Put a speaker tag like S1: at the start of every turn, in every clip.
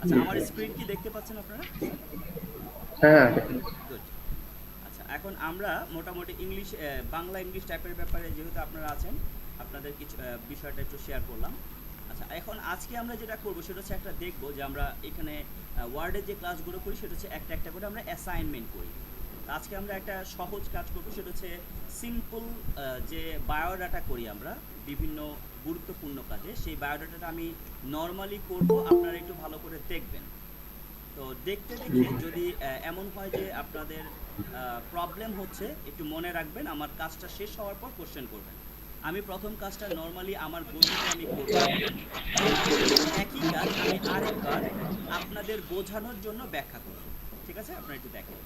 S1: আচ্ছা, আমার স্ক্রিন কি দেখতে পাচ্ছেন আপনারা?
S2: হ্যাঁ।
S1: গুড। আচ্ছা, এখন আমরা মোটামুটি ইংলিশ বাংলা ইংলিশ টাইপের ব্যাপারে যেহেতু আপনারা আছেন, আপনাদের কিছু বিষয়টা একটু শেয়ার করলাম। আচ্ছা, এখন আজকে আমরা যেটা করব সেটা হচ্ছে একটা দেখব যে আমরা এখানে ওয়ার্ডের যে ক্লাসগুলো করি সেটা হচ্ছে একটা একটা করে আমরা অ্যাসাইনমেন্ট করি। তো আজকে আমরা একটা সহজ কাজ করব, সেটা হচ্ছে সিম্পল যে বায়োডাটা করি আমরা বিভিন্ন গুরুত্বপূর্ণ কাজে, সেই বায়োডাটাটা আমি নর্মালি করব, আপনারা একটু ভালো করে দেখবেন। তো দেখতে দেখে যদি এমন হয় যে আপনাদের প্রবলেম হচ্ছে, একটু মনে রাখবেন আমার কাজটা শেষ হওয়ার পর কোশ্চেন করবেন। আমি প্রথম কাজটা নর্মালি আমার গতিতে আমি করব, এবং এই একই কাজ আমি আরেকবার আপনাদের বোঝানোর জন্য ব্যাখ্যা করব। ঠিক আছে, আপনারা একটু দেখেন।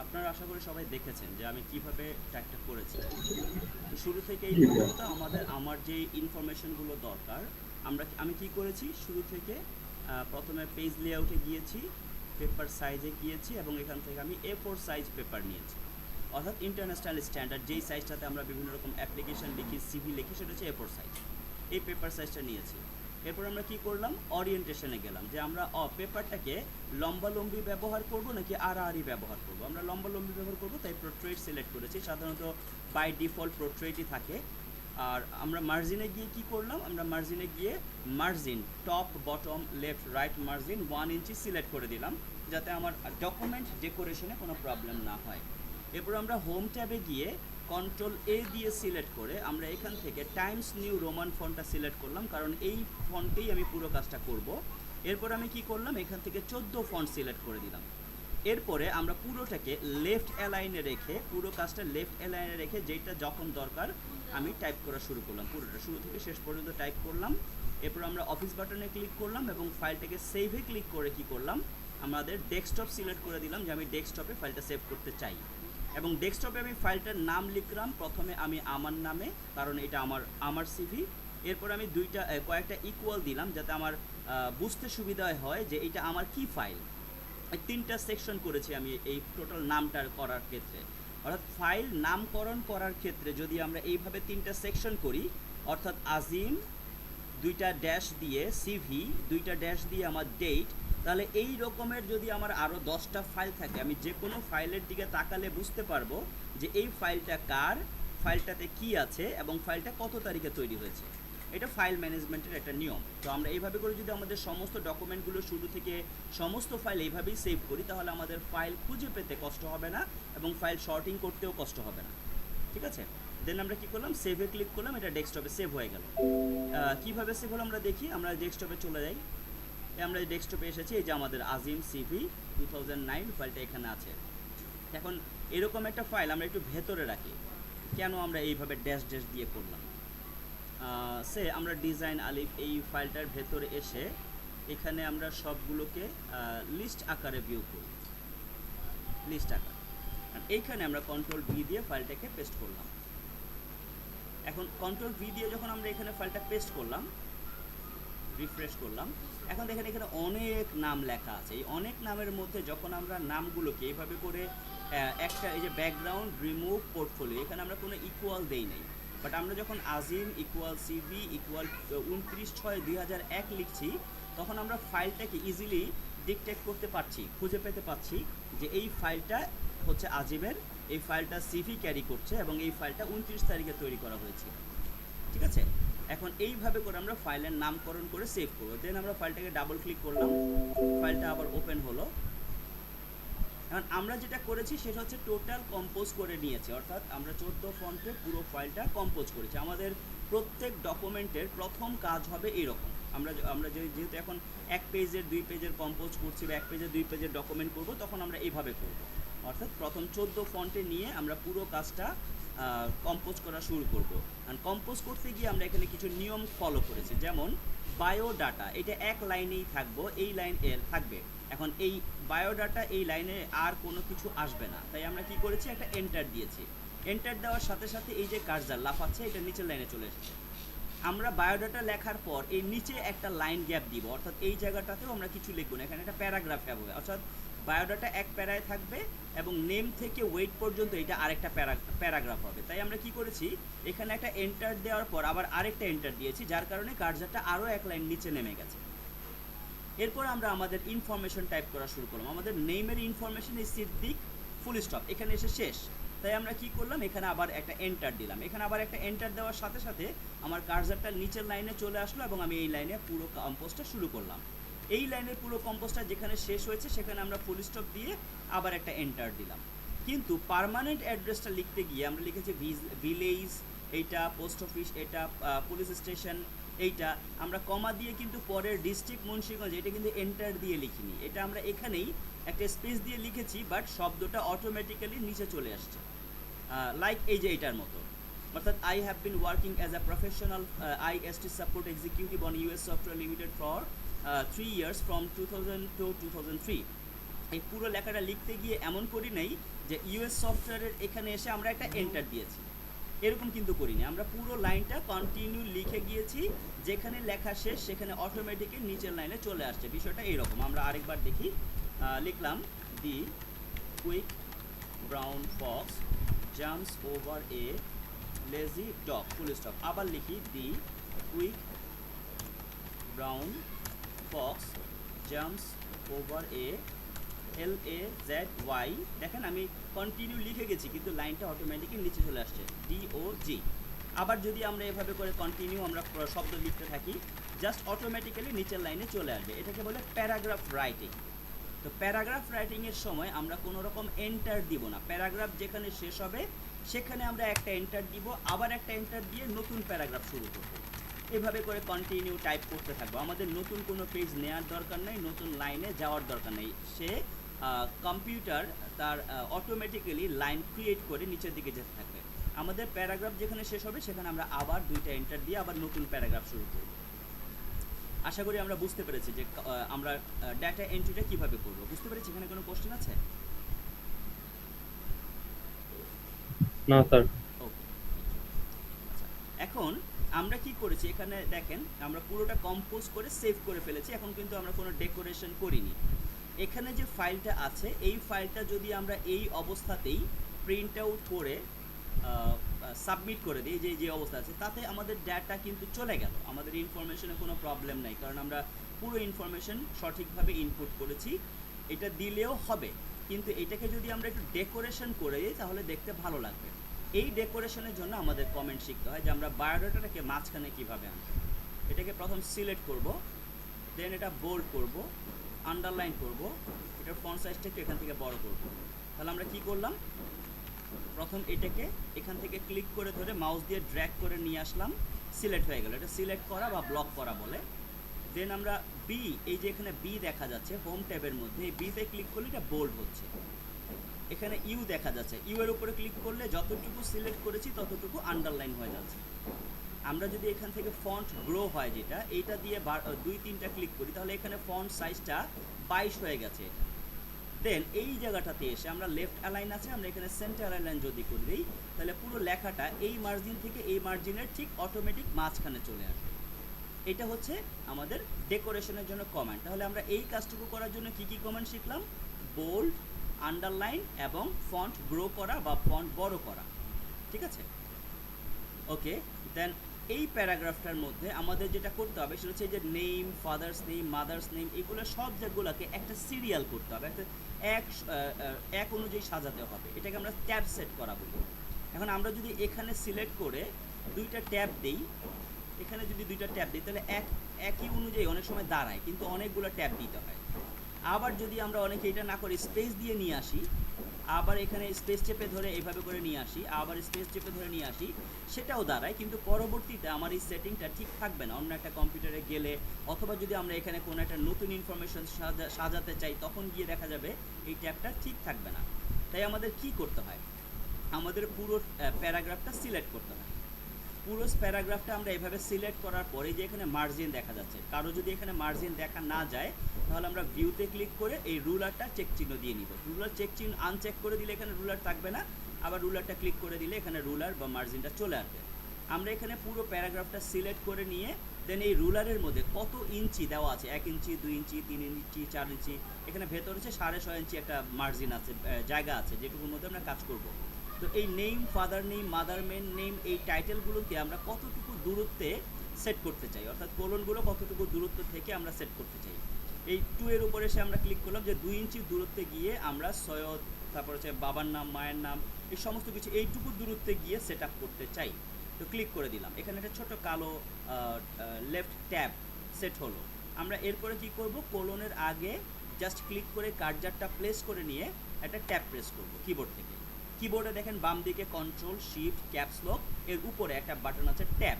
S1: আপনারা আশা করি সবাই দেখেছেন যে আমি কিভাবে ট্যাগটা করেছি। তো শুরু থেকে এই
S2: জি স্যার।
S1: পর্যন্ত আমার যে ইনফরমেশনগুলো দরকার আমি কি করেছি শুরু থেকে প্রথমে পেজ লেআউটে গিয়েছি, পেপার সাইজে গিয়েছি এবং এখান থেকে আমি A4 সাইজ পেপার নিয়েছি, অর্থাৎ ইন্টারন্যাশনাল স্ট্যান্ডার্ড যেই সাইজটাতে আমরা বিভিন্ন রকম অ্যাপ্লিকেশন লিখি, সিভি লিখি, সেটা হচ্ছে A4 সাইজ। এই পেপার সাইজটা নিয়েছি। এরপর আমরা কি করলাম, ওরিয়েন্টেশনে গেলাম যে আমরা পেপারটাকে লম্বালম্বি ব্যবহার করব নাকি আড়াআড়ি ব্যবহার করব। আমরা লম্বালম্বি ব্যবহার করব, তাই পোর্ট্রেট সিলেক্ট করেছি। সাধারণত বাই ডিফল্ট পোর্ট্রেটই থাকে। আর আমরা মার্জিনে গিয়ে কি করলাম, আমরা মার্জিনে গিয়ে margin top bottom left right margin 1 ইঞ্চি সিলেক্ট করে দিলাম, যাতে আমার ডকুমেন্ট ডেকোরেশনে কোনো প্রবলেম না হয়। এরপর আমরা হোম ট্যাবে গিয়ে Ctrl+A দিয়ে সিলেক্ট করে আমরা এখান থেকে টাইমস নিউ রোমান ফন্টটা সিলেক্ট করলাম, কারণ এই ফন্টেই আমি পুরো কাজটা করব। এরপর আমি কি করলাম, এখান থেকে 14 ফন্ট সিলেক্ট করে দিলাম। এরপরে আমরা পুরোটাকে লেফট অ্যালাইনে রেখে, পুরো কাজটা লেফট অ্যালাইনে রেখে যেটা যখন দরকার আমি টাইপ করা শুরু করলাম, পুরোটা শুরু থেকে শেষ পর্যন্ত টাইপ করলাম। এরপর আমরা অফিস বাটনে ক্লিক করলাম এবং ফাইলটাকে সেভে ক্লিক করে কি করলাম, আমাদের ডেস্কটপ সিলেক্ট করে দিলাম যে আমি ডেস্কটপে ফাইলটা সেভ করতে চাই। এবং ডেস্কটপে আমি ফাইলটার নাম লিখলাম, প্রথমে আমি আমার নামে, কারণ এটা আমার সিভি। এরপর আমি কয়েকটা ইকুয়াল দিলাম যাতে আমার বুঝতে সুবিধা হয় যে এটা আমার কি ফাইল। এই 3টা সেকশন করেছি আমি এই টোটাল নামটার করার ক্ষেত্রে। অর্থাৎ ফাইল নামকরণ করার ক্ষেত্রে যদি আমরা এইভাবে 3টা সেকশন করি, অর্থাৎ আজিম 2টা ড্যাশ দিয়ে সিভি 2টা ড্যাশ দিয়ে আমার ডেট, তাহলে এই রকমের যদি আমার আরও 10টা ফাইল থাকে, আমি যে কোনো ফাইলের দিকে তাকালে বুঝতে পারবো যে এই ফাইলটা কার, ফাইলটাতে কি আছে এবং ফাইলটা কত তারিখে তৈরি হয়েছে। এটা ফাইল ম্যানেজমেন্টের একটা নিয়ম। তো আমরা এইভাবে করে যদি আমাদের সমস্ত ডকুমেন্টগুলো শুরু থেকে সমস্ত ফাইল এইভাবেই সেভ করি, তাহলে আমাদের ফাইল খুঁজে পেতে কষ্ট হবে না এবং ফাইল শর্টিং করতেও কষ্ট হবে না। ঠিক আছে, দেন আমরা কি করলাম, সেভে ক্লিক করলাম, এটা ডেস্কটপে সেভ হয়ে গেল। কিভাবে সেভ হলো আমরা দেখি, আমরা ডেস্কটপে চলে যাই। আমরা ডেস্কটপে এসেছি, এই যে আমাদের আজিম সিভি 2009 ফাইলটা এখানে আছে। এখন এরকম একটা ফাইল আমরা একটু ভেতরে রাখি, কেন আমরা এইভাবে ড্যাশ ড্যাশ দিয়ে করলাম। আমরা ডিজাইন আলিফ এই ফাইলটার ভেতরে এসে এখানে আমরা সবগুলোকে লিস্ট আকারে ভিউ করি, লিস্ট আকার। এইখানে আমরা কন্ট্রোল ভি দিয়ে ফাইলটাকে পেস্ট করলাম। এখন কন্ট্রোল ভি দিয়ে যখন আমরা এখানে ফাইলটা পেস্ট করলাম, রিফ্রেশ করলাম, এখন দেখেন এখানে অনেক নাম লেখা আছে। এই অনেক নামের মধ্যে যখন আমরা নামগুলোকে এইভাবে করে একটা, এই যে ব্যাকগ্রাউন্ড রিমুভ পোর্টফোলিও, এখানে আমরা কোনো ইকুয়াল দেই নাই, বাট আমরা যখন আজিম ইকুয়াল সিভি ইকুয়াল 29/6/2001 লিখছি, তখন আমরা ফাইলটাকে ইজিলি ডিকটেক্ট করতে পারছি, খুঁজে পেতে পারছি যে এই ফাইলটা হচ্ছে আজিমের, এই ফাইলটা সিভি ক্যারি করছে এবং এই ফাইলটা 29 তারিখে তৈরি করা হয়েছে। ঠিক আছে, এখন এইভাবে করে আমরা ফাইলের নামকরণ করে সেভ করবো। দেন আমরা ফাইলটাকে ডাবল ক্লিক করলাম, ফাইলটা আবার ওপেন হলো। এখন আমরা যেটা করেছি সেটা হচ্ছে টোটাল কম্পোজ করে নিয়েছি, অর্থাৎ আমরা 14 ফন্টে পুরো ফাইলটা কম্পোজ করেছি। আমাদের প্রত্যেক ডকুমেন্টের প্রথম কাজ হবে এইরকম। আমরা যেহেতু এখন 1 পেজের 2 পেজের কম্পোজ করছি বা 1 পেজের 2 পেজের ডকুমেন্ট করব, তখন আমরা এইভাবে করব। অর্থাৎ প্রথম 14 ফন্টে নিয়ে আমরা পুরো কাজটা কম্পোজ করা শুরু করব। আর কম্পোজ করতে গিয়ে আমরা এখানে কিছু নিয়ম ফলো করেছি, যেমন বায়োডাটা, এটা এক লাইনেই থাকবো, এই লাইন এর থাকবে। এখন এই বায়োডাটা এই লাইনে আর কোনো কিছু আসবে না, তাই আমরা কি করেছি, একটা এন্টার দিয়েছি। এন্টার দেওয়ার সাথে সাথে এই যে কার্সার লাফাচ্ছে, এটা নিচের লাইনে চলে এসেছে। আমরা বায়োডাটা লেখার পর এই নিচে একটা লাইন গ্যাপ দিব, অর্থাৎ এই জায়গাটাতেও আমরা কিছু লিখব না, এখানে একটা প্যারাগ্রাফ হবে। অর্থাৎ বায়োডাটা এক প্যারায় থাকবে এবং নেম থেকে ওয়েট পর্যন্ত এটা আরেকটা প্যারাগ্রাফ হবে। তাই আমরা কি করেছি, এখানে একটা এন্টার দেওয়ার পর আবার আরেকটা এন্টার দিয়েছি, যার কারণে কার্সারটা আরও এক লাইন নিচে নেমে গেছে। এরপর আমরা আমাদের ইনফরমেশন টাইপ করা শুরু করলাম। আমাদের নেমের ইনফরমেশন এই সিদ্দিক ফুল স্টপ এখানে এসে শেষ। তাই আমরা কি করলাম, এখানে আবার একটা এন্টার দিলাম। এখানে আবার একটা এন্টার দেওয়ার সাথে সাথে আমার কার্সারটা নিচের লাইনে চলে আসলো এবং আমি এই লাইনে পুরো কম্পোজটা শুরু করলাম। এই লাইনের পুরো কম্পোজটা যেখানে শেষ হয়েছে সেখানে আমরা ফুল স্টপ দিয়ে আবার একটা এন্টার দিলাম। কিন্তু পার্মানেন্ট অ্যাড্রেসটা লিখতে গিয়ে আমরা লিখেছি ভিলেজ, এইটা পোস্ট অফিস, এটা পুলিশ স্টেশন, এইটা আমরা কমা দিয়ে কিন্তু পরের ডিস্ট্রিক্ট মুন্সিগঞ্জ এটা কিন্তু এন্টার দিয়ে লিখিনি, এটা আমরা এখানেই একটা স্পেস দিয়ে লিখেছি, বাট শব্দটা অটোমেটিক্যালি নিচে চলে আসছে। লাইক এই যে এটার মতো, অর্থাৎ I have been working as a professional IST support executive on US software limited for 3 years from 2000 to 2003। এই পুরো লেখাটা লিখতে গিয়ে এমন করি নাই যে ইউএস সফটওয়্যারের এখানে এসে আমরা একটা এন্টার দিয়েছি, এরকম কিন্তু করিনি। আমরা পুরো লাইনটা কন্টিনিউ লিখে গিয়েছি, যেখানে লেখা শেষ সেখানে অটোমেটিক্যালি নিচের লাইনে চলে আসছে। বিষয়টা এইরকম। আমরা আরেকবার দেখি, লিখলাম the quick brown fox jumps over a lazy dog full stop. আবার লিখি the quick brown fox jumps over a LAZY। দেখেন আমি কন্টিনিউ লিখে গেছি কিন্তু লাইনটা অটোমেটিক্যালি নিচে চলে আসছে, DOG। আবার যদি আমরা এভাবে করে কন্টিনিউ আমরা শব্দ লিখতে থাকি, জাস্ট অটোমেটিক্যালি নিচের লাইনে চলে আসবে। এটাকে বলে প্যারাগ্রাফ রাইটিং। তো প্যারাগ্রাফ রাইটিংয়ের সময় আমরা কোনো রকম এন্টার দিব না। প্যারাগ্রাফ যেখানে শেষ হবে সেখানে আমরা একটা এন্টার দিব, আবার একটা এন্টার দিয়ে নতুন প্যারাগ্রাফ শুরু করব। এভাবে করে কন্টিনিউ টাইপ করতে থাকবো। আমাদের নতুন কোনো পেজ নেওয়ার দরকার নেই, নতুন লাইনে যাওয়ার দরকার নেই। সে কম্পিউটার তার অটোমেটিক্যালি লাইন ক্রিয়েট করে নিচের দিকে যেতে থাকবে। আমাদের প্যারাগ্রাফ যেখানে শেষ হবে সেখানে আমরা আবার 2টা এন্টার দিয়ে আবার নতুন প্যারাগ্রাফ শুরু করব। আশা করি আমরা বুঝতে পেরেছি যে আমরা ডাটা এন্ট্রিটা কিভাবে করব। বুঝতে পেরেছি? এখানে কোনো কোশ্চেন আছে?
S2: না স্যার।
S1: ওকে, আচ্ছা, এখন আমরা কি করেছি এখানে দেখেন, আমরা পুরোটা কম্পোজ করে সেভ করে ফেলেছি। এখন কিন্তু আমরা কোনো ডেকোরেশন করিনি। এখানে যে ফাইলটা আছে এই ফাইলটা যদি আমরা এই অবস্থাতেই প্রিন্ট আউট করে সাবমিট করে দিই, যে অবস্থা আছে, তাতে আমাদের ডাটা কিন্তু চলে গেল, আমাদের ইনফরমেশনে কোনো প্রবলেম নাই, কারণ আমরা পুরো ইনফরমেশন সঠিকভাবে ইনপুট করেছি। এটা দিলেও হবে, কিন্তু এটাকে যদি আমরা একটু ডেকোরেশন করে দিই তাহলে দেখতে ভালো লাগবে। এই ডেকোরেশনের জন্য আমাদের কমেন্ট শিখতে হয় যে আমরা বায়োডাটাটাকে মাঝখানে কীভাবে আনবো। এটাকে প্রথম সিলেক্ট করব, দেন এটা বোল্ড করব, আন্ডারলাইন করব, এটার ফন্ট সাইজটা একটু এখান থেকে বড় করব। তাহলে আমরা কি করলাম, প্রথম এটাকে এখান থেকে ক্লিক করে ধরে মাউস দিয়ে ড্র্যাগ করে নিয়ে আসলাম, সিলেক্ট হয়ে গেল। এটা সিলেক্ট করা বা ব্লক করা বলে। দেন আমরা বি, এই যে এখানে বি দেখা যাচ্ছে হোম ট্যাবের মধ্যে, এই বিতে ক্লিক করলে এটা বোল্ড হচ্ছে। এখানে ইউ দেখা যাচ্ছে, ইউ এর উপরে ক্লিক করলে যতটুকু সিলেক্ট করেছি ততটুকু আন্ডারলাইন হয়ে যাচ্ছে। আমরা যদি এখান থেকে ফন্ট গ্রো হয় যেটা, এইটা দিয়ে 2-3টা ক্লিক করি তাহলে এখানে ফন্ট সাইজটা 22 হয়ে গেছে এটা। দেন এই জায়গাটাতে এসে আমরা লেফট অ্যালাইন আছে, আমরা এখানে সেন্টার অ্যালাইন যদি করে দিই তাহলে পুরো লেখাটা এই মার্জিন থেকে এই মার্জিনের ঠিক অটোমেটিক মাঝখানে চলে আসবে। এটা হচ্ছে আমাদের ডেকোরেশনের জন্য কমেন্ট। তাহলে আমরা এই কাজটুকু করার জন্য কি কি কমেন্ট শিখলাম? বোল্ড, আন্ডারলাইন এবং ফন্ট গ্রো করা বা ফন্ট বড় করা। ঠিক আছে, ওকে। দেন এই প্যারাগ্রাফটার মধ্যে আমাদের যেটা করতে হবে সেটা হচ্ছে যে name, father's name, mother's name, এগুলো সব যেগুলোকে একটা সিরিয়াল করতে হবে, একটা এক অনুযায়ী সাজাতে হবে। এটাকে আমরা ট্যাব সেট করা বলি। এখন আমরা যদি এখানে সিলেক্ট করে দুইটা ট্যাব দিই, এখানে যদি দুইটা ট্যাব দিই তাহলে একই অনুযায়ী অনেক সময় দাঁড়ায়, কিন্তু অনেকগুলো ট্যাব দিতে হয়। আবার যদি আমরা অনেকে এটা না করে স্পেস দিয়ে নিয়ে আসি, আবার এখানে স্পেস চেপে ধরে এইভাবে করে নিয়ে আসি, আবার স্পেস চেপে ধরে নিয়ে আসি, সেটাও দাঁড়ায়, কিন্তু পরবর্তীতে আমার এই সেটিংটা ঠিক থাকবে না অন্য একটা কম্পিউটারে গেলে, অথবা যদি আমরা এখানে কোনো একটা নতুন ইনফরমেশন সাজাতে চাই তখন গিয়ে দেখা যাবে এই ট্যাবটা ঠিক থাকবে না। তাই আমাদের কি করতে হয়, আমাদের পুরো প্যারাগ্রাফটা সিলেক্ট করতে হয়। পুরো প্যারাগ্রাফটা আমরা এভাবে সিলেক্ট করার পরে যে এখানে মার্জিন দেখা যাচ্ছে, কারো যদি এখানে মার্জিন দেখা না যায় তাহলে আমরা ভিউতে ক্লিক করে এই রুলারটা চেক চিহ্ন দিয়ে নিব। রুলার চেক চিহ্ন আনচেক করে দিলে এখানে রুলার থাকবে না, আবার রুলারটা ক্লিক করে দিলে এখানে রুলার বা মার্জিনটা চলে আসবে। আমরা এখানে পুরো প্যারাগ্রাফটা সিলেক্ট করে নিয়ে দেন এই রুলারের মধ্যে কত ইঞ্চি দেওয়া আছে, 1 ইঞ্চি, 2 ইঞ্চি, 3 ইঞ্চি, 4 ইঞ্চি, এখানে ভেতর হচ্ছে 6.5 ইঞ্চি একটা মার্জিন আছে, জায়গা আছে, যেটুকুর মধ্যে আমরা কাজ করব। তো এই name, father name, mother name, এই টাইটেলগুলোকে আমরা কতটুকু দূরত্বে সেট করতে চাই, অর্থাৎ কোলনগুলো কতটুকু দূরত্ব থেকে আমরা সেট করতে চাই। এই 2 এর উপরে এসে আমরা ক্লিক করলাম যে 2 ইঞ্চি দূরত্বে গিয়ে আমরা সৈয়দ, তারপর হচ্ছে বাবার নাম, মায়ের নাম, এই সমস্ত কিছু এইটুকু দূরত্বে গিয়ে সেট আপ করতে চাই। তো ক্লিক করে দিলাম, এখানে একটা ছোট কালো লেফট ট্যাব সেট হলো। আমরা এরপরে কি করব, কোলনের আগে জাস্ট ক্লিক করে কার্জারটা প্লেস করে নিয়ে একটা ট্যাব প্রেস করব কিবোর্ড থেকে। কিবোর্ডে দেখেন বাম দিকে কন্ট্রোল শিফট ক্যাপস লক, এর উপরে একটা বাটন আছে ট্যাব।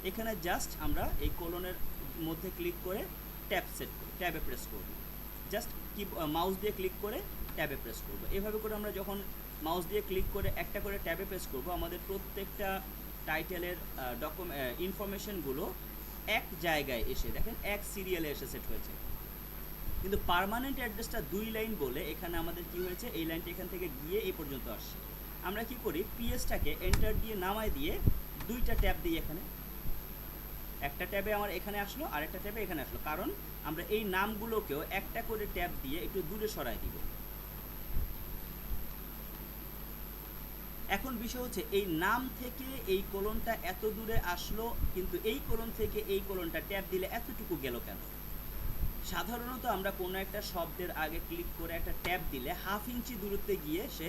S1: এখানে জাস্ট আমরা এই কোলনের মধ্যে ক্লিক করে ট্যাব সেট করব, ট্যাবে প্রেস করব। জাস্ট কি মাউস দিয়ে ক্লিক করে ট্যাবে প্রেস করব। এভাবে করে আমরা যখন মাউস দিয়ে ক্লিক করে একটা করে ট্যাবে প্রেস করব, আমাদের প্রত্যেকটা টাইটেলের ইনফরমেশনগুলো এক জায়গায় এসে দেখেন এক সিরিয়ালে এসে সেট হয়েছে। কিন্তু পার্মানেন্ট অ্যাড্রেসটা 2 লাইন বলে এখানে আমাদের কি হয়েছে, এই লাইনটা এখান থেকে গিয়ে এই পর্যন্ত আসছে। আমরা কি করি, পিএসটাকে এন্টার দিয়ে নামায় দিয়ে 2টা ট্যাব দিই এখানে, একটা ট্যাবে আমার এখানে আসলো আর একটা ট্যাবে এখানে আসলো, কারণ আমরা এই নামগুলোকেও একটা করে ট্যাব দিয়ে একটু দূরে সরাই দিব। এখন বিষয় হচ্ছে এই নাম থেকে এই কোলনটা এত দূরে আসলো, কিন্তু এই কোলন থেকে এই কোলনটা ট্যাব দিলে এতটুকু গেল কেন? সাধারণত আমরা কোনো একটা শব্দের আগে ক্লিক করে একটা ট্যাব দিলে 1/2 ইঞ্চি দূরত্বে গিয়ে সে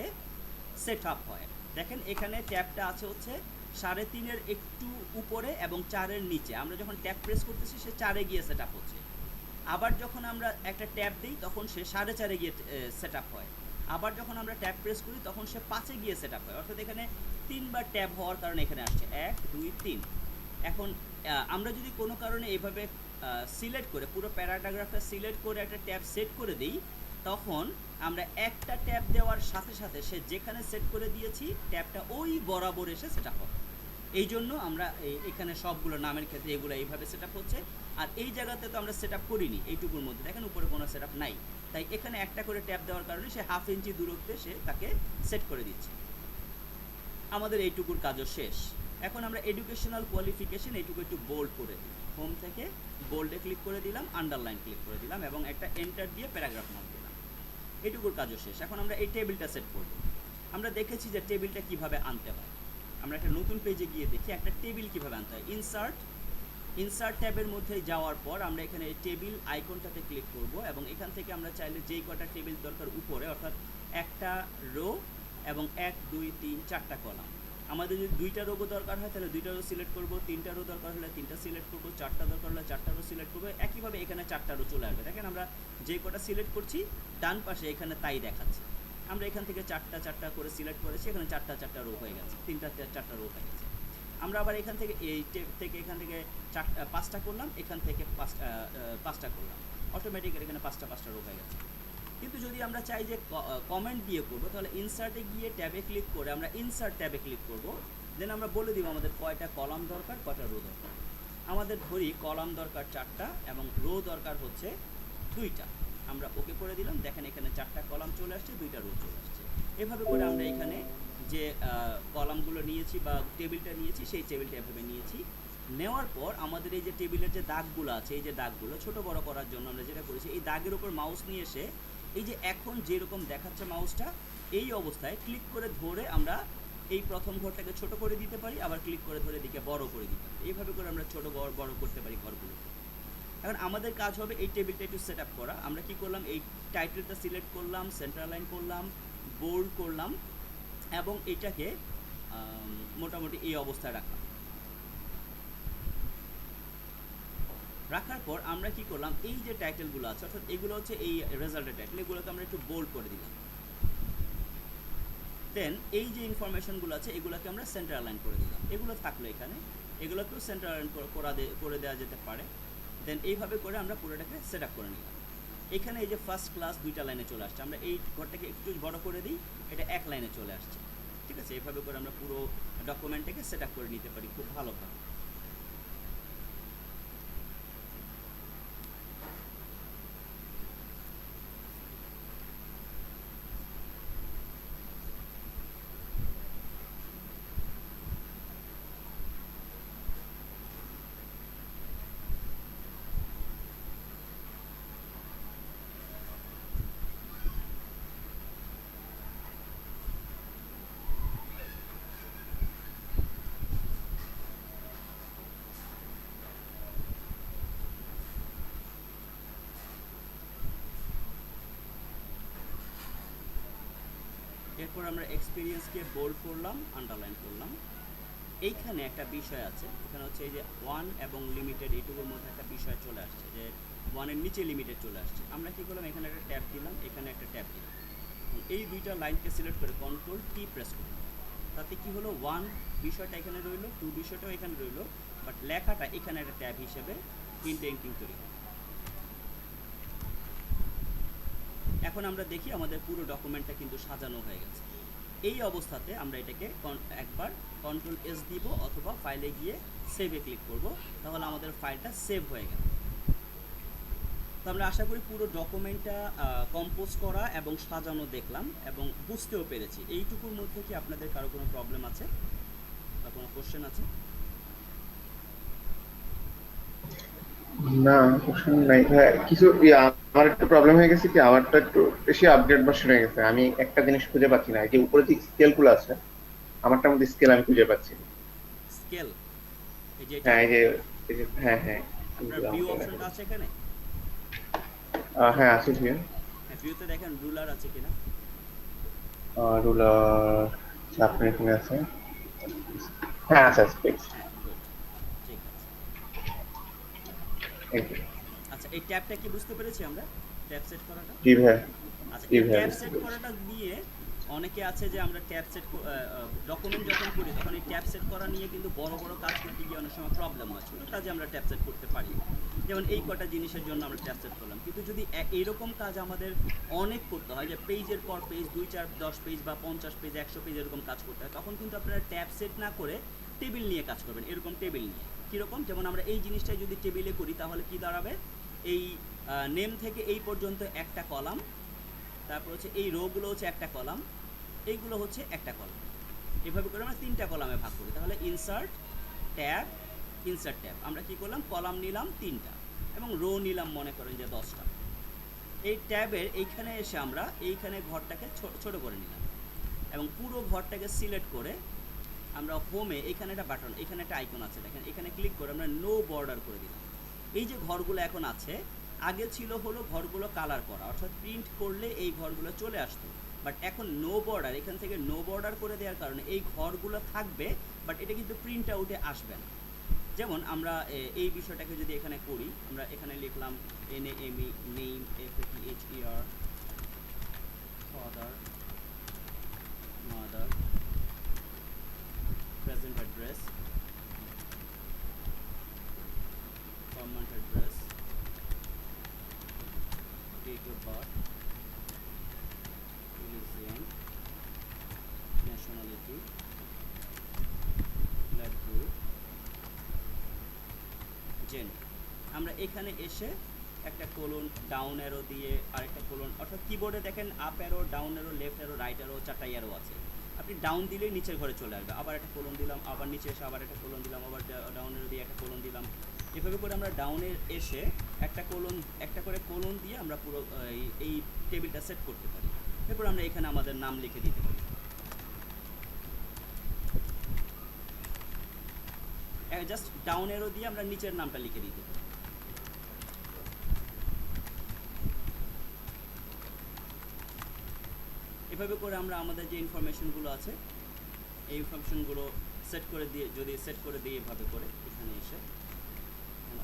S1: সেট আপ হয়। দেখেন এখানে ট্যাবটা আছে হচ্ছে 3.5-এর একটু উপরে এবং 4-এর নিচে। আমরা যখন ট্যাব প্রেস করতেছি সে 4-এ গিয়ে সেট আপ হচ্ছে। আবার যখন আমরা একটা ট্যাব দিই তখন সে 4.5-এ গিয়ে সেট আপ হয়। আবার যখন আমরা ট্যাব প্রেস করি তখন সে 5-এ গিয়ে সেট আপ হয়। অর্থাৎ এখানে 3বার ট্যাব হওয়ার কারণে এখানে আসছে 1, 2, 3। এখন আমরা যদি কোনো কারণে এইভাবে সিলেক্ট করে পুরো প্যারাগ্রাফটা সিলেক্ট করে একটা ট্যাব সেট করে দিই, তখন আমরা একটা ট্যাব দেওয়ার সাথে সাথে সে যেখানে সেট করে দিয়েছি ট্যাবটা ওই বরাবর এসে সেট আপ হবে। এই জন্য আমরা এখানে সবগুলো নামের ক্ষেত্রে এগুলো এইভাবে সেট আপ হচ্ছে। আর এই জায়গাতে তো আমরা সেট আপ করিনি, এইটুকুর মধ্যে দেখেন উপরে কোনো সেট আপ নাই, তাই এখানে একটা করে ট্যাপ দেওয়ার কারণে সে হাফ ইঞ্চি দূরত্বে সে তাকে সেট করে দিচ্ছে। আমাদের এইটুকুর কাজও শেষ। এখন আমরা এডুকেশনাল কোয়ালিফিকেশন এইটুকু একটু বোল্ড করে দিই, হোম থেকে বোল্ডে ক্লিক করে দিলাম, আন্ডারলাইন ক্লিক করে দিলাম এবং একটা এন্টার দিয়ে প্যারাগ্রাফ মার্ক দিলাম। এইটুকুর কাজও শেষ। এখন আমরা এই টেবিলটা সেট করব। আমরা দেখেছি যে টেবিলটা কিভাবে আনতে হয়। আমরা একটা নতুন পেজে গিয়ে দেখি একটা টেবিল কিভাবে আনতে হয়। ইনসার্ট ট্যাবের মধ্যে যাওয়ার পর আমরা এখানে এই টেবিল আইকনটাতে ক্লিক করব এবং এখান থেকে আমরা চাইলে যেই কটা টেবিল দরকার উপরে, অর্থাৎ একটা রো এবং 1 2 3 4টা কলাম। আমাদের যদি 2টা রো দরকার হয় তাহলে 2টা রো সিলেক্ট করব, 3টা রো দরকার হলে 3টা সিলেক্ট করব, 4টা দরকার হলে 4টা রো সিলেক্ট করব। একইভাবে এখানে 4টা রো চলে আসবে। দেখেন আমরা যে কটা সিলেক্ট করছি ডান পাশে এখানে তাই দেখাচ্ছে। আমরা এখান থেকে 4টা করে সিলেক্ট করেছি, এখানে 4টা রো হয়ে গেছে, 4টা রো হয়ে গেছে। আমরা আবার এখান থেকে এই এখান থেকে 5টা করলাম, এখান থেকে 5টা করলাম, অটোমেটিক্যালি এখানে 5টা রো হয়ে গেছে। কিন্তু যদি আমরা চাই যে কমেন্ট দিয়ে করব, তাহলে ইনসার্টে গিয়ে ট্যাবে ক্লিক করে আমরা ইনসার্ট ট্যাবে ক্লিক করব। দেন আমরা বলে দিব আমাদের কয়টা কলাম দরকার, কয়টা রো দরকার। আমাদের ধরি কলাম দরকার 4টা এবং রো দরকার হচ্ছে 2টা। আমরা ওকে করে দিলাম। দেখেন এখানে 4টা কলাম চলে আসছে, 2টা রো চলে আসছে। এভাবে করে আমরা এখানে যে কলামগুলো নিয়েছি বা টেবিলটা নিয়েছি সেই টেবিলটা এভাবে নিয়েছি। নেওয়ার পর আমাদের এই যে টেবিলের যে দাগগুলো আছে, এই যে দাগগুলো ছোট বড় করার জন্য আমরা যেটা করেছি, এই দাগের উপর মাউস নিয়ে এসে এই যে এখন যেরকম দেখাচ্ছে মাউসটা, এই অবস্থায় ক্লিক করে ধরে আমরা এই প্রথম ঘরটাকে ছোট করে দিতে পারি, আবার ক্লিক করে ধরে দিকে বড় করে দিতে পারি। এইভাবে করে আমরা ছোট বড় করতে পারি ঘরগুলোকে। এখন আমাদের কাজ হবে এই টেবিলটা একটু সেট আপ করা। আমরা কি করলাম, এই টাইটেলটা সিলেক্ট করলাম, সেন্টার লাইন করলাম, বোল্ড করলাম এবং এটাকে মোটামুটি এই অবস্থায় রাখলাম। রাখার পর আমরা কি করলাম, এই যে টাইটেলগুলো আছে অর্থাৎ এগুলো হচ্ছে এই রেজাল্টের টাইটেল, এগুলোকে আমরা একটু বোল্ড করে দিলাম। দেন এই যে ইনফরমেশনগুলো আছে এগুলোকে আমরা সেন্টার অ্যালাইন করে দিলাম। এগুলো থাকলো এখানে, এগুলোকেও সেন্টার অ্যালাইন করে দেওয়া যেতে পারে। দেন এইভাবে করে আমরা পুরোটাকে সেট আপ করে নিলাম। এখানে এই যে ফার্স্ট ক্লাস 2টা লাইনে চলে আসছে, আমরা এই ঘরটাকে একটু বড় করে দিই, এটা 1 লাইনে চলে আসছে। ঠিক আছে, এইভাবে করে আমরা পুরো ডকুমেন্টটাকে সেট আপ করে নিতে পারি খুব ভালোভাবে। এরপর আমরা এক্সপিরিয়েন্সকে বোল্ড করলাম, আন্ডারলাইন করলাম। এইখানে একটা বিষয় আছে, এখানে হচ্ছে এই যে 1 এবং লিমিটেড, এইটুকুর মধ্যে একটা বিষয় চলে আসছে যে 1 এর নিচে লিমিটেড চলে আসছে। আমরা কি করলাম, এখানে একটা ট্যাব দিলাম, এখানে একটা ট্যাব দিলাম। এই দুইটা লাইনকে সিলেক্ট করে কন্ট্রোল টি প্রেস করলাম। তাতে কি হলো, 1 বিষয়টা এখানে রইলো, 2 বিষয়টাও এখানে রইলো, বাট লেখাটা এখানে একটা ট্যাব হিসেবে ইনডেন্টিং তৈরি হয়। এখন আমরা দেখি আমাদের পুরো ডকুমেন্টটা কিন্তু সাজানো হয়ে গেছে। এই অবস্থাতে আমরা এটাকে একবার কন্ট্রোল এস দিব অথবা ফাইলে গিয়ে সেভে ক্লিক করব, তাহলে আমাদের ফাইলটা সেভ হয়ে গেল। তো আমরা আশা করি পুরো ডকুমেন্টটা কম্পোজ করা এবং সাজানো দেখলাম এবং বুঝতেও পেরেছি। এইটুকুর মধ্যে কি আপনাদের কারো কোনো প্রবলেম আছে বা কোনো কোশ্চেন আছে?
S3: না, কোশ্চেন নাই। হ্যাঁ, কিছু আমার একটু প্রবলেম হয়ে গেছে কি, আমারটা একটু বেশি আপডেট ভার্সন হয়ে গেছে। আমি একটা জিনিস খুঁজে পাচ্ছি না, এই যে উপরে যে স্কেল গুলো আছে, আমারটার মধ্যে স্কেল আমি খুঁজে পাচ্ছি না।
S1: স্কেল, এই যে
S3: হ্যাঁ, হ্যাঁ হ্যাঁ,
S1: আপনার ভিউ অপশনটা আছে এখানে?
S3: হ্যাঁ আছে ঠিক।
S1: হ্যাঁ, ভিউতে দেখেন রুলার আছে কিনা।
S3: রুলার আপনার এখানে আছে। হ্যাঁ আছে আছে, পেয়েছি।
S1: হ্যাঁ, গুড, ঠিক আছে।
S3: এই যে,
S1: আচ্ছা, এই ট্যাবটা কি বুঝতে পেরেছি আমরা, ট্যাব সেট করাটা?
S3: জি ভাই,
S1: আচ্ছা,
S3: জি
S1: এই
S3: ভাই
S1: ট্যাব
S3: বুঝতে
S1: সেট
S3: পেরেছি।
S1: করাটা দিয়ে অনেকে আছে যে আমরা ট্যাব সেট ডকুমেন্ট যখন করি তখন এই ট্যাব সেট করা নিয়ে কিন্তু বড় বড় কাজ করতে গিয়ে অনেক সময় প্রবলেম হয়। ছোটো কাজে আমরা ট্যাব সেট করতে পারি, যেমন এই কটা জিনিসের জন্য আমরা ট্যাব সেট করলাম। কিন্তু যদি এইরকম কাজ আমাদের অনেক করতে হয়, যে পেজের পর পেজ 2 4 10 পেজ বা 50 পেজ 100 পেজ এরকম কাজ করতে হয়, তখন কিন্তু আপনারা ট্যাব সেট না করে টেবিল নিয়ে কাজ করবেন, এরকম টেবিল নিয়ে। কীরকম, যেমন আমরা এই জিনিসটাই যদি টেবিলে করি তাহলে কি দাঁড়াবে, এই নেম থেকে এই পর্যন্ত একটা কলাম, তারপর হচ্ছে এই রোগুলো হচ্ছে একটা কলাম, এইগুলো হচ্ছে একটা কলাম, এভাবে করে আমরা 3টা কলামে ভাগ করি। তাহলে ইনসার্ট ট্যাব, ইনসার্ট ট্যাব, আমরা কি করলাম, কলাম নিলাম 3টা এবং রো নিলাম মনে করেন যে 10টা। এই ট্যাবের এইখানে এসে আমরা এইখানে ঘরটাকে ছোট করে নিলাম এবং পুরো ঘরটাকে সিলেক্ট করে আমরা হোমে এখানে একটা বাটন, এখানে একটা আইকন আছে দেখেন, এখানে ক্লিক করে আমরা নো বর্ডার করে দিলাম। এই যে ঘরগুলো এখন আছে, আগে ছিল হলো ঘরগুলো কালার করা, অর্থাৎ প্রিন্ট করলে এই ঘরগুলো চলে আসতো, বাট এখন নো বর্ডার, এখান থেকে নো বর্ডার করে দেওয়ার কারণে এই ঘরগুলো থাকবে, বাট এটা কিন্তু প্রিন্ট আউটে আসবে না। যেমন আমরা এই বিষয়টাকে যদি এখানে করি, আমরা এখানে লিখলাম NAME, name, FATHER, father, mother, present address, permanent address, date of birth, religion, nationality, blood group, gender। আমরা এখানে এসে একটা কোলন, ডাউন অ্যারো দিয়ে আরেকটা কোলন, অর্থাৎ কিবোর্ডে দেখেন up arrow, down arrow, left arrow, right arrow, 4টা অ্যারো আছে। আপনি ডাউন দিলেই নিচের ঘরে চলে আসবে, আবার একটা কোলন দিলাম, আবার নিচে এসে আবার একটা কোলন দিলাম, আবার ডাউন অ্যারো দিয়ে একটা কোলন দিলাম, এভাবে করে আমরা ডাউনে এসে একটা করে কোলন দিয়ে আমরা পুরো এই টেবিলটা সেট করতে পারি। এরপর আমরা এখানে আমাদের নাম লিখে দিতে পারি, জাস্ট ডাউন অ্যারো দিয়ে আমরা নিচের নামটা লিখে দিতে পারি। এভাবে করে আমরা আমাদের যে ইনফরমেশনগুলো আছে এই ইনফরমেশনগুলো সেট করে দিয়ে এভাবে করে এখানে এসে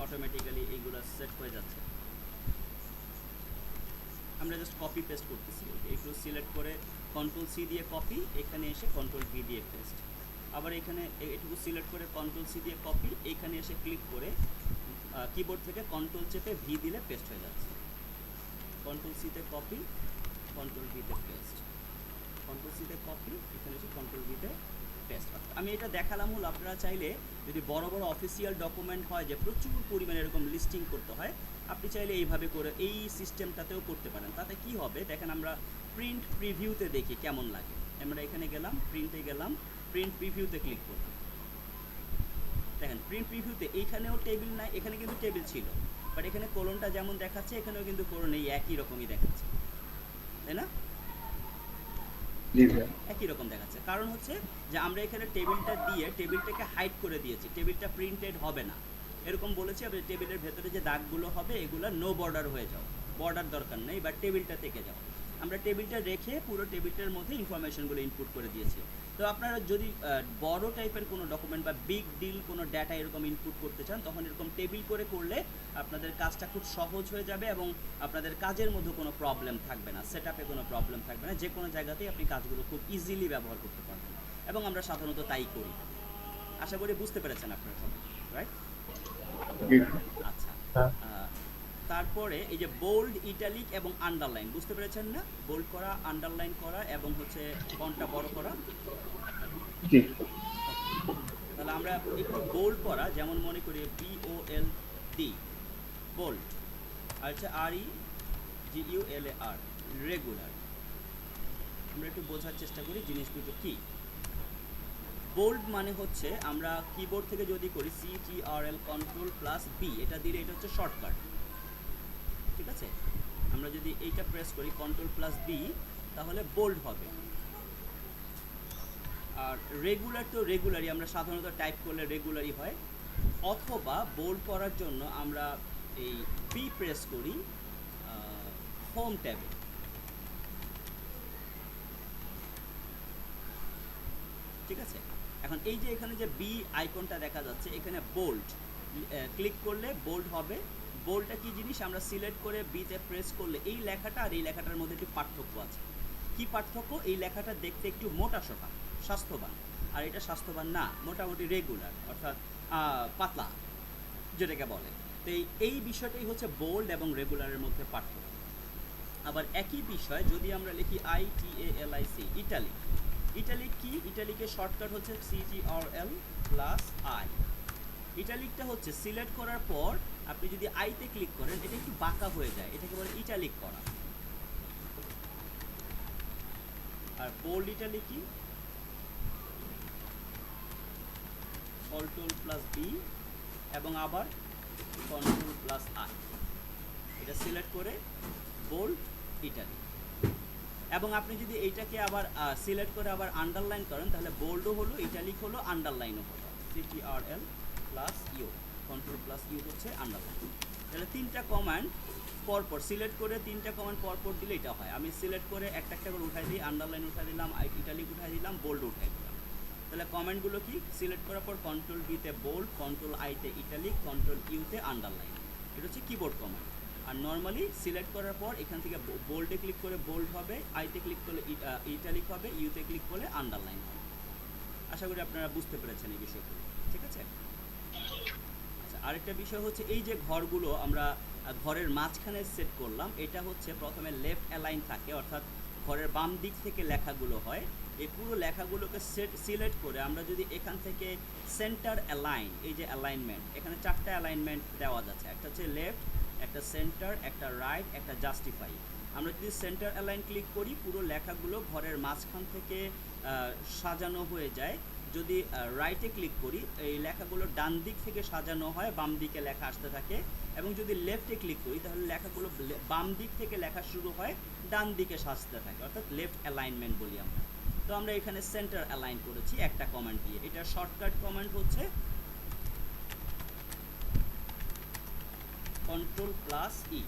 S1: অটোমেটিক্যালি এইগুলো সেট হয়ে যাচ্ছে। আমরা জাস্ট কপি পেস্ট করতেছি, এইগুলো সিলেক্ট করে কন্ট্রোল-C দিয়ে কপি, এখানে এসে কন্ট্রোল-V দিয়ে পেস্ট, আবার এখানে এটুকু সিলেক্ট করে কন্ট্রোল-C দিয়ে কপি, এখানে এসে ক্লিক করে কিবোর্ড থেকে কন্ট্রোল চেপে V দিলে পেস্ট হয়ে যাচ্ছে। কন্ট্রোল-C-তে কপি, কন্ট্রোল-V-তে পেস্ট, কন্ট্রোল-C-তে কপি, এখানে এসে কন্ট্রোল-V-তে পেস্ট। আমি এটা দেখালাম হলো আপনারা চাইলে যদি বড় বড় অফিসিয়াল ডকুমেন্ট হয় যে প্রচুর পরিমাণে এরকম লিস্টিং করতে হয়, আপনি চাইলে এইভাবে করে এই সিস্টেমটাতেও করতে পারেন। তাতে কি হবে দেখেন, আমরা প্রিন্ট প্রিভিউতে দেখি কেমন লাগে। আমরা এখানে গেলাম, প্রিন্টে গেলাম, প্রিন্ট প্রিভিউতে ক্লিক করব, দেখেন প্রিন্ট প্রিভিউতে এইখানেও টেবিল নাই, এখানে কিন্তু টেবিল ছিল, বাট এখানে কোলনটা যেমন দেখাচ্ছে এখানেও কিন্তু কোলন এই একই রকমই দেখাচ্ছে, তাই না? একই রকম দেখাচ্ছে, কারণ হচ্ছে যে আমরা এখানে টেবিলটা দিয়ে টেবিলটাকে হাইড করে দিয়েছি, টেবিলটা প্রিন্টেড হবে না এরকম বলেছি। আপনি টেবিলের ভেতরে যে দাগগুলো হবে এগুলো নো বর্ডার হয়ে যাও, বর্ডার দরকার নেই, বা টেবিলটা থেকে যাও। আমরা টেবিলটা রেখে পুরো টেবিলটার মধ্যে ইনফরমেশনগুলো ইনপুট করে দিয়েছি। তো আপনারা যদি বড় টাইপের কোনো ডকুমেন্ট বা বিগ ডিল কোনো ডাটা এরকম ইনপুট করতে চান, তখন এরকম টেবিল করে করলে আপনাদের কাজটা খুব সহজ হয়ে যাবে এবং আপনাদের কাজের মধ্যে কোনো প্রবলেম থাকবে না, সেট আপে কোনো প্রবলেম থাকবে না, যে কোনো জায়গাতেই আপনি কাজগুলো খুব ইজিলি ব্যবহার করতে পারবেন, এবং আমরা সাধারণত তাই করি। আশা করি বুঝতে পেরেছেন আপনারা সবাই, রাইট? আচ্ছা, তারপরে এই যে বোল্ড, ইটালিক এবং আন্ডারলাইন, বুঝতে পেরেছেন না? বোল্ড করা, আন্ডারলাইন করা এবং হচ্ছে ফন্টটা বড় করা। তাহলে আমরা একটু বোল্ড করা, যেমন মনে করি BOLD, বোল্ড, আর হচ্ছে REGULAR, রেগুলার। আমরা একটু বোঝার চেষ্টা করি জিনিস দুটো কি। বোল্ড মানে হচ্ছে আমরা কিবোর্ড থেকে যদি করি CTRL Ctrl+B, এটা দিলে এটা হচ্ছে শর্টকাট, ঠিক আছে? আমরা যদি এইটা প্রেস করি Ctrl+B তাহলে বোল্ড হবে। আর রেগুলার তো রেগুলারই, আমরা সাধারণত টাইপ করলে রেগুলারই হয়, অথবা বোল্ড করার জন্য আমরা এই B প্রেস করি হোম ট্যাবে। ঠিক আছে, এখন এই যে এখানে যে বি আইকনটা দেখা যাচ্ছে, এখানে বোল্ড ক্লিক করলে বোল্ড হবে। বোল্ডটা কি জিনিস, আমরা সিলেক্ট করে বিতে প্রেস করলে এই লেখাটা আর এই লেখাটার মধ্যে একটু পার্থক্য আছে। কি পার্থক্য? এই লেখাটা দেখতে একটু মোটা সোটা, স্বাস্থ্যবান, আর এটা স্বাস্থ্যবান না, মোটামুটি রেগুলার, অর্থাৎ পাতলা যেটাকে বলে। তো এই বিষয়টাই হচ্ছে বোল্ড এবং রেগুলারের মধ্যে পার্থক্য। আবার একই বিষয় যদি আমরা লিখি ITALIC, ইটালিক কি? ইটালিকের শর্টকাট হচ্ছে CTRL+I, ইটালিকটা হচ্ছে সিলেক্ট করার পর আপনি যদি আইতে ক্লিক করেন এটা একটু বাঁকা হয়ে যায়, এটাকে বলে ইটালিক করা। আর বোল্ড ইটালিক কি, কন্ট্রোল প্লাস বি এবং আবার কন্ট্রোল প্লাস আই, এটা সিলেক্ট করে বোল্ড ইটালিক। এবং আপনি যদি এইটাকে আবার সিলেক্ট করে আবার আন্ডারলাইন করেন তাহলে বোল্ডও হলো, ইটালিক হলো, আন্ডারলাইনও হলো। CTRL plus U, control plus U হচ্ছে আন্ডারলাইন। তাহলে তিনটা কমান্ড পরপর সিলেক্ট করে তিনটা কমান্ড পরপর দিলে এটা হয়। আমি সিলেক্ট করে একটা একটা করে উঠাই দিই, আন্ডারলাইন উঠাই দিলাম, ইটালিক উঠাই দিলাম, বোল্ড উঠাই দিলাম। তাহলে কমান্ডগুলো কি, সিলেক্ট করার পর কন্ট্রোল বিতে বোল্ড, কন্ট্রোল আইতে ইটালিক, কন্ট্রোল ইউতে আন্ডারলাইন, এটা হচ্ছে কিবোর্ড কমান্ড। আর নর্মালি সিলেক্ট করার পর এখান থেকে বোল্ডে ক্লিক করে বোল্ড হবে, আইতে ক্লিক করলে ইটালিক হবে, ইউতে ক্লিক করলে আন্ডারলাইন হবে। আশা করি আপনারা বুঝতে পেরেছেন এই বিষয়গুলো, ঠিক আছে? আচ্ছা, আরেকটা বিষয় হচ্ছে এই যে ঘরগুলো আমরা ঘরের মাঝখানে সেট করলাম, এটা হচ্ছে প্রথমে লেফট অ্যালাইন থাকে, অর্থাৎ ঘরের বাম দিক থেকে লেখাগুলো হয়। এই পুরো লেখাগুলোকে সিলেক্ট করে আমরা যদি এখান থেকে সেন্টার অ্যালাইন, এই যে অ্যালাইনমেন্ট, এখানে চারটা অ্যালাইনমেন্ট দেওয়া যাচ্ছে, একটা হচ্ছে লেফট, একটা সেন্টার, একটা রাইট, একটা জাস্টিফাই। আমরা যদি সেন্টার অ্যালাইন ক্লিক করি পুরো লেখাগুলো ঘরের মাঝখান থেকে সাজানো হয়ে যায়। যদি রাইটে ক্লিক করি এই লেখাগুলো ডান দিক থেকে সাজানো হয়, বাম দিকে লেখা আসতে থাকে। এবং যদি লেফটে ক্লিক করি তাহলে লেখাগুলো বাম দিক থেকে লেখা শুরু হয়, ডান দিকে সাজতে থাকে, অর্থাৎ লেফট অ্যালাইনমেন্ট বলি আমরা। তো আমরা এখানে সেন্টার অ্যালাইন করেছি একটা কমান্ড দিয়ে। এটা শর্টকাট কমান্ড হচ্ছে কন্ট্রোল প্লাস ই।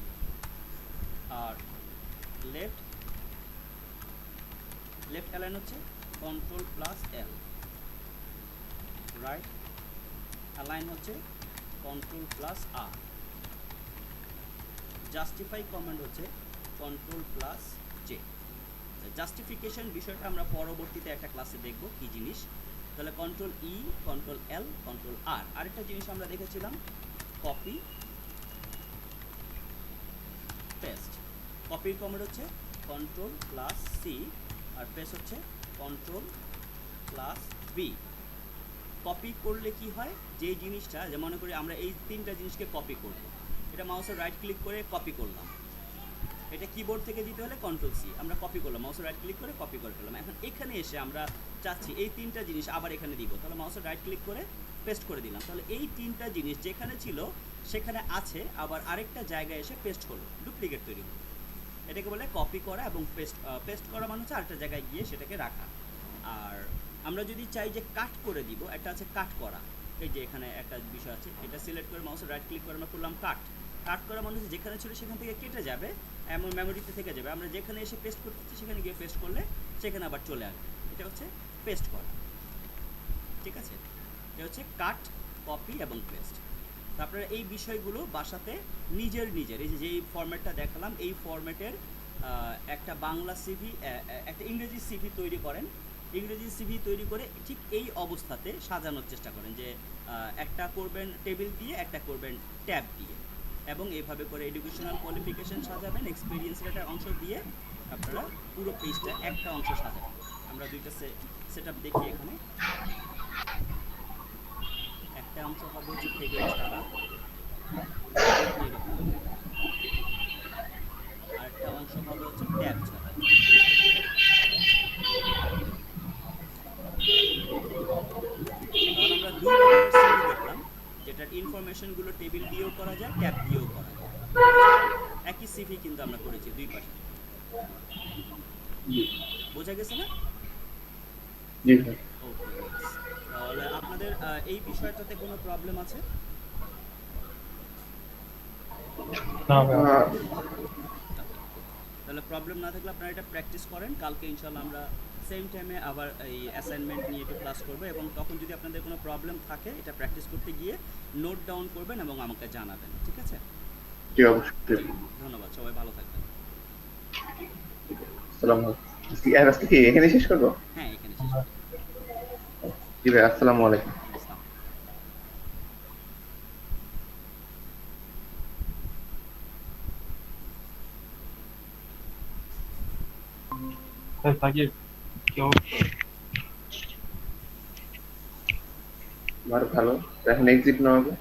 S1: আর লেফট অ্যালাইন হচ্ছে control plus L. Right align হচ্ছে control plus R. Justify command হচ্ছে কন্ট্রোল প্লাস জে। জাস্টিফিকেশন বিষয়টা আমরা পরবর্তীতে একটা ক্লাসে দেখব কি জিনিস। তাহলে control E, control L, control R. আরেকটা জিনিস আমরা দেখেছিলাম কপি পেস্ট। কপির কমান্ড হচ্ছে কন্ট্রোল প্লাস সি, আর পেস্ট হচ্ছে কন্ট্রোল প্লাস বি। কপি করলে কি হয়, যে জিনিসটা, যে মনে করি আমরা এই তিনটা জিনিসকে কপি করব, এটা মাউসের রাইট ক্লিক করে কপি করলাম, এটা কিবোর্ড থেকে দিতে হলে কন্ট্রোল সি, আমরা কপি করলাম, মাউসের রাইট ক্লিক করে কপি করে ফেললাম। এখন এখানে এসে আমরা চাচ্ছি এই তিনটা জিনিস আবার এখানে দিব, তাহলে মাউসের রাইট ক্লিক করে পেস্ট করে দিলাম। তাহলে এই তিনটা জিনিস যেখানে ছিল সেখানে আছে, আবার আরেকটা জায়গায় এসে পেস্ট হলো, ডুপ্লিকেট তৈরি হলো। এটাকে বলে কপি করা। এবং পেস্ট করা মানে হচ্ছে আরেকটা জায়গায় গিয়ে সেটাকে রাখা। আর আমরা যদি চাই যে কাট করে দিব, একটা আছে কাট করা, এই যে এখানে একটা বিষয় আছে, এটা সিলেক্ট করে মাউসের রাইট ক্লিক করে আমরা করলাম কাট করা মানে হচ্ছে যেখানে ছিল সেখান থেকে কেটে যাবে, এমন মেমোরিতে থেকে যাবে। আমরা যেখানে এসে পেস্ট করতেছি সেখানে গিয়ে পেস্ট করলে সেখানে আবার চলে আসবে, এটা হচ্ছে পেস্ট করা, ঠিক আছে? এটা হচ্ছে কাট, কপি এবং পেস্ট। তারপরে এই বিষয়গুলো বাসাতে নিজের এই যেই ফরম্যাটটা দেখালাম এই ফরম্যাটের একটা বাংলা সিভি, একটা ইংরেজি সিভি তৈরি করেন। ইংরেজি সিভি তৈরি করে ঠিক এই অবস্থাতে সাজানোর চেষ্টা করেন, যে একটা করবেন টেবিল দিয়ে, একটা করবেন ট্যাব দিয়ে, এবং এইভাবে করে এডুকেশনাল কোয়ালিফিকেশন সাজাবেন, এক্সপিরিয়েন্সের একটা অংশ দিয়ে আপনারা পুরো পেজটা একটা অংশ সাজাবেন। আমরা দুইটা সেট আপ দেখি। এখানে একটা অংশ হবে হচ্ছে টেবিল ছাড়া, আরেকটা অংশ হবে হচ্ছে ট্যাব ছাড়া। তাহলে আমরা দুই রকমের সিভি দেখলাম, যেটার ইনফরমেশনগুলো টেবিল দিয়েও করা যায়, ট্যাব দিয়েও করা যায়। একই সিভি কিন্তু আমরা করেছি দুই পাশে। বোঝা গেছে না?
S3: জি স্যার।
S1: ওকে, তাহলে আপনাদের এই বিষয়টাতে কোনো প্রবলেম আছে?
S2: না ভাই।
S1: তাহলে প্রবলেম না থাকলে আপনারা এটা প্র্যাকটিস করেন। কালকে ইনশাল্লাহ আমরা সেম টাইমে আবার এই অ্যাসাইনমেন্ট নিয়ে একটু ক্লাস করবো, এবং তখন যদি আপনাদের কোনো প্রবলেম থাকে এটা প্র্যাকটিস করতে গিয়ে নোট ডাউন করবেন এবং আমাকে জানাবেন, ঠিক আছে?
S3: জি অবশ্যই।
S1: ধন্যবাদ, সবাই ভালো থাকবেন।
S3: আসসালামু আলাইকুম। আজকে কি এখানে শেষ করবো?
S1: হ্যাঁ, এখানে শেষ করুন।
S3: জি ভাই, আসসালামু আলাইকুম।
S1: আসসালাম।
S2: স্যার সাকিব কি অবস্থা?
S3: আমার ভালো। তো এখন এক্সিট নেওয়া হবে।